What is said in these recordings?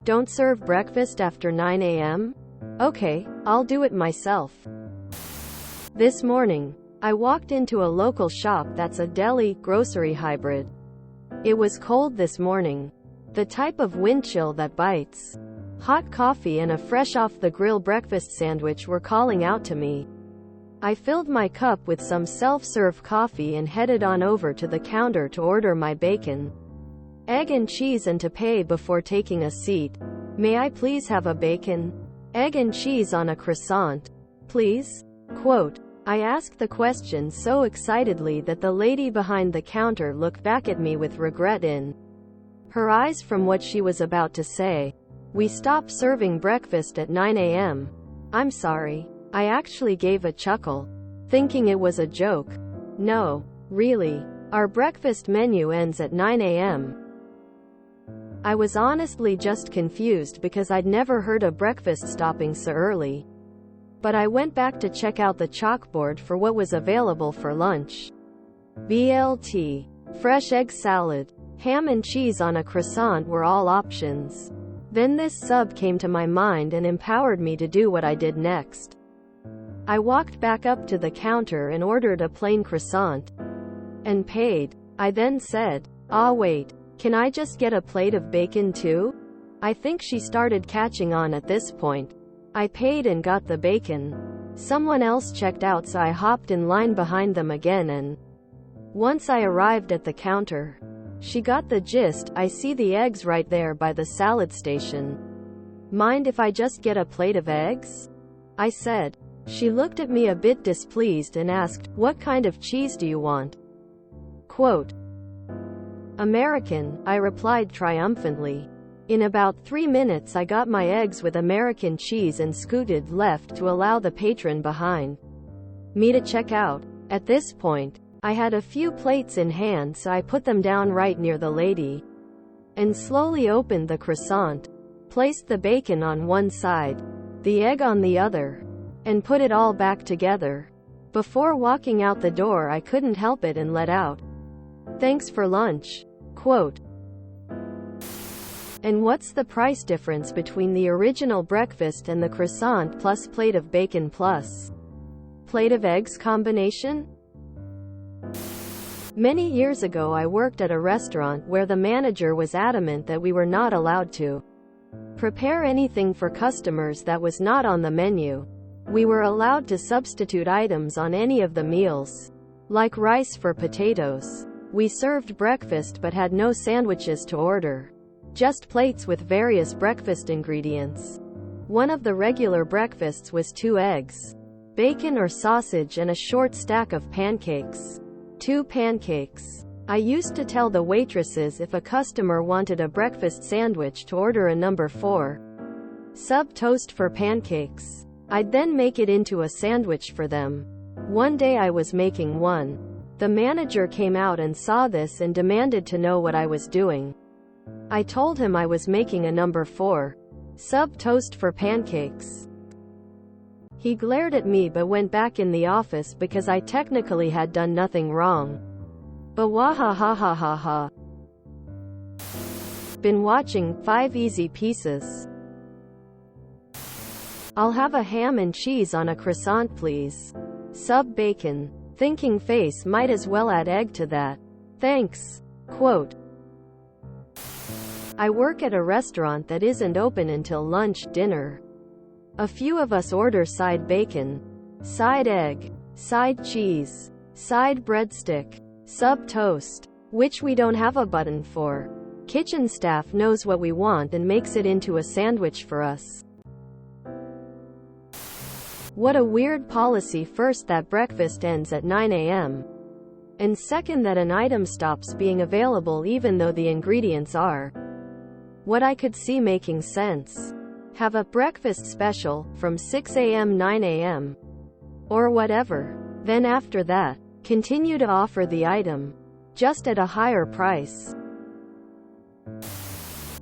Don't serve breakfast after 9 a.m.? Okay, I'll do it myself. This morning, I walked into a local shop that's a deli, grocery hybrid. It was cold this morning. The type of wind chill that bites. Hot coffee and a fresh off-the-grill breakfast sandwich were calling out to me. I filled my cup with some self-serve coffee and headed on over to the counter to order my bacon, egg and cheese and to pay before taking a seat. May I please have a bacon, egg and cheese on a croissant, please? Quote. I asked the question so excitedly that the lady behind the counter looked back at me with regret in her eyes from what she was about to say. We stopped serving breakfast at 9 a.m. I'm sorry. I actually gave a chuckle, thinking it was a joke. No, really. Our breakfast menu ends at 9 a.m. I was honestly just confused because I'd never heard of breakfast stopping so early. But I went back to check out the chalkboard for what was available for lunch. BLT, fresh egg salad, ham and cheese on a croissant were all options. Then this sub came to my mind and empowered me to do what I did next. I walked back up to the counter and ordered a plain croissant. And paid. I then said, wait, can I just get a plate of bacon too? I think she started catching on at this point. I paid and got the bacon. Someone else checked out, so I hopped in line behind them again, and once I arrived at the counter, she got the gist. I see the eggs right there by the salad station. Mind if I just get a plate of eggs? I said. She looked at me a bit displeased and asked, what kind of cheese do you want? Quote. American, I replied triumphantly. In about 3 minutes I got my eggs with American cheese and scooted left to allow the patron behind me to check out. At this point, I had a few plates in hand, so I put them down right near the lady and slowly opened the croissant, placed the bacon on one side, the egg on the other, and put it all back together. Before walking out the door, I couldn't help it and let out, "Thanks for lunch." Quote. And what's the price difference between the original breakfast and the croissant plus plate of bacon plus plate of eggs combination? Many years ago I worked at a restaurant where the manager was adamant that we were not allowed to prepare anything for customers that was not on the menu. We were allowed to substitute items on any of the meals, like rice for potatoes. We served breakfast but had no sandwiches to order. Just plates with various breakfast ingredients. One of the regular breakfasts was 2 eggs, bacon or sausage, and a short stack of pancakes. 2 pancakes. I used to tell the waitresses if a customer wanted a breakfast sandwich to order a number 4 sub toast for pancakes. I'd then make it into a sandwich for them. One day I was making one. The manager came out and saw this and demanded to know what I was doing. I told him I was making a number 4 sub toast for pancakes. He glared at me but went back in the office because I technically had done nothing wrong. But wahahahahaha. Been watching 5 Easy Pieces. I'll have a ham and cheese on a croissant please. Sub bacon. Thinking face, might as well add egg to that. Thanks. Quote. I work at a restaurant that isn't open until lunch, dinner. A few of us order side bacon, side egg, side cheese, side breadstick, sub toast, which we don't have a button for. Kitchen staff knows what we want and makes it into a sandwich for us. What a weird policy. First, that breakfast ends at 9 a.m. And second, that an item stops being available even though the ingredients are what I could see making sense. Have a breakfast special from 6 a.m. 9 a.m. or whatever. Then after that, continue to offer the item, just at a higher price.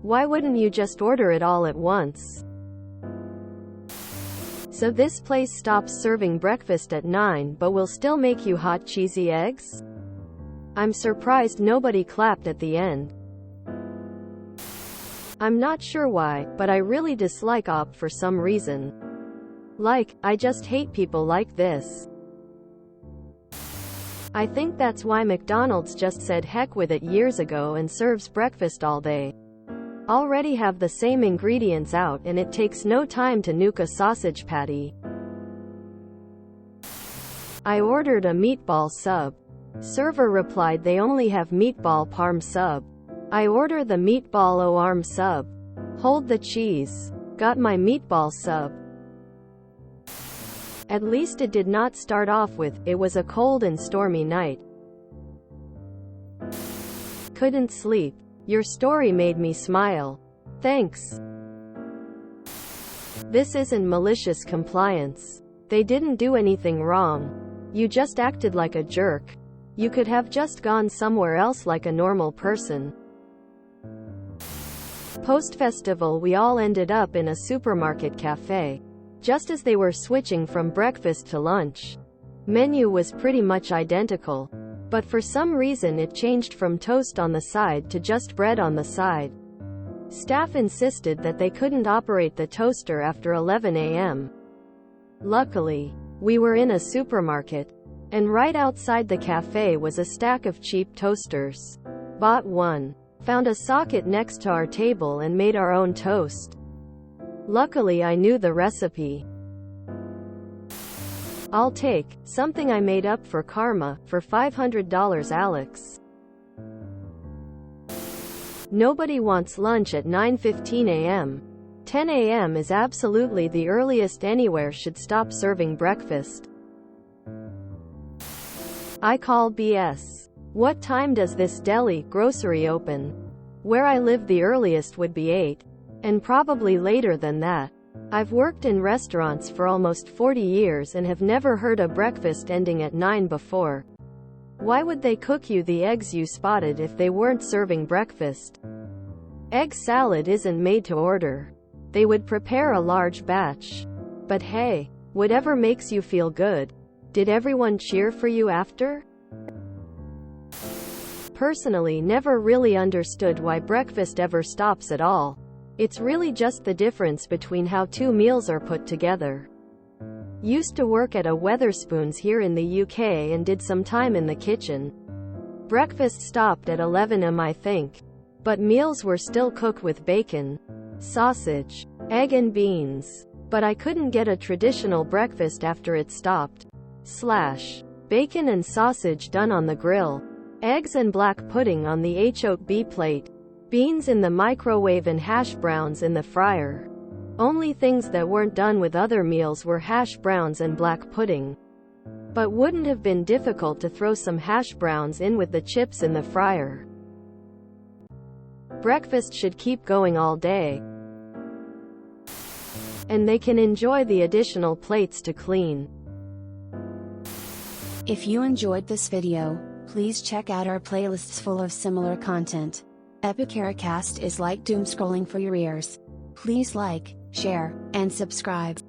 Why wouldn't you just order it all at once? So this place stops serving breakfast at 9 but will still make you hot cheesy eggs? I'm surprised nobody clapped at the end. I'm not sure why, but I really dislike op for some reason. Like, I just hate people like this. I think that's why McDonald's just said heck with it years ago and serves breakfast all day. Already have the same ingredients out and it takes no time to nuke a sausage patty. I ordered a meatball sub. Server replied they only have meatball parm sub. I order the meatball arm sub. Hold the cheese. Got my meatball sub. At least it did not start off with, it was a cold and stormy night. Couldn't sleep. Your story made me smile. Thanks. This isn't malicious compliance. They didn't do anything wrong. You just acted like a jerk. You could have just gone somewhere else like a normal person. Post-festival we all ended up in a supermarket cafe. Just as they were switching from breakfast to lunch. Menu was pretty much identical. But for some reason it changed from toast on the side to just bread on the side. Staff insisted that they couldn't operate the toaster after 11 a.m. Luckily, we were in a supermarket. And right outside the cafe was a stack of cheap toasters. Bought one. Found a socket next to our table and made our own toast. Luckily I knew the recipe. I'll take something I made up for karma for $500, Alex. Nobody wants lunch at 9:15 a.m. 10 a.m. is absolutely the earliest anywhere should stop serving breakfast. I call BS. What time does this deli grocery open? Where I live the earliest would be 8. And probably later than that. I've worked in restaurants for almost 40 years and have never heard a breakfast ending at 9 before. Why would they cook you the eggs you spotted if they weren't serving breakfast? Egg salad isn't made to order. They would prepare a large batch. But hey, whatever makes you feel good. Did everyone cheer for you after? Personally, never really understood why breakfast ever stops at all. It's really just the difference between how two meals are put together. Used to work at a Wetherspoons here in the UK and did some time in the kitchen. Breakfast stopped at 11 am I think. But meals were still cooked with bacon, sausage, egg and beans. But I couldn't get a traditional breakfast after it stopped. Bacon and sausage done on the grill. Eggs and black pudding on the HOB plate. Beans in the microwave and hash browns in the fryer. Only things that weren't done with other meals were hash browns and black pudding. But wouldn't have been difficult to throw some hash browns in with the chips in the fryer. Breakfast should keep going all day. And they can enjoy the additional plates to clean. If you enjoyed this video, please check out our playlists full of similar content. Epicaricast is like doom scrolling for your ears. Please like, share, and subscribe.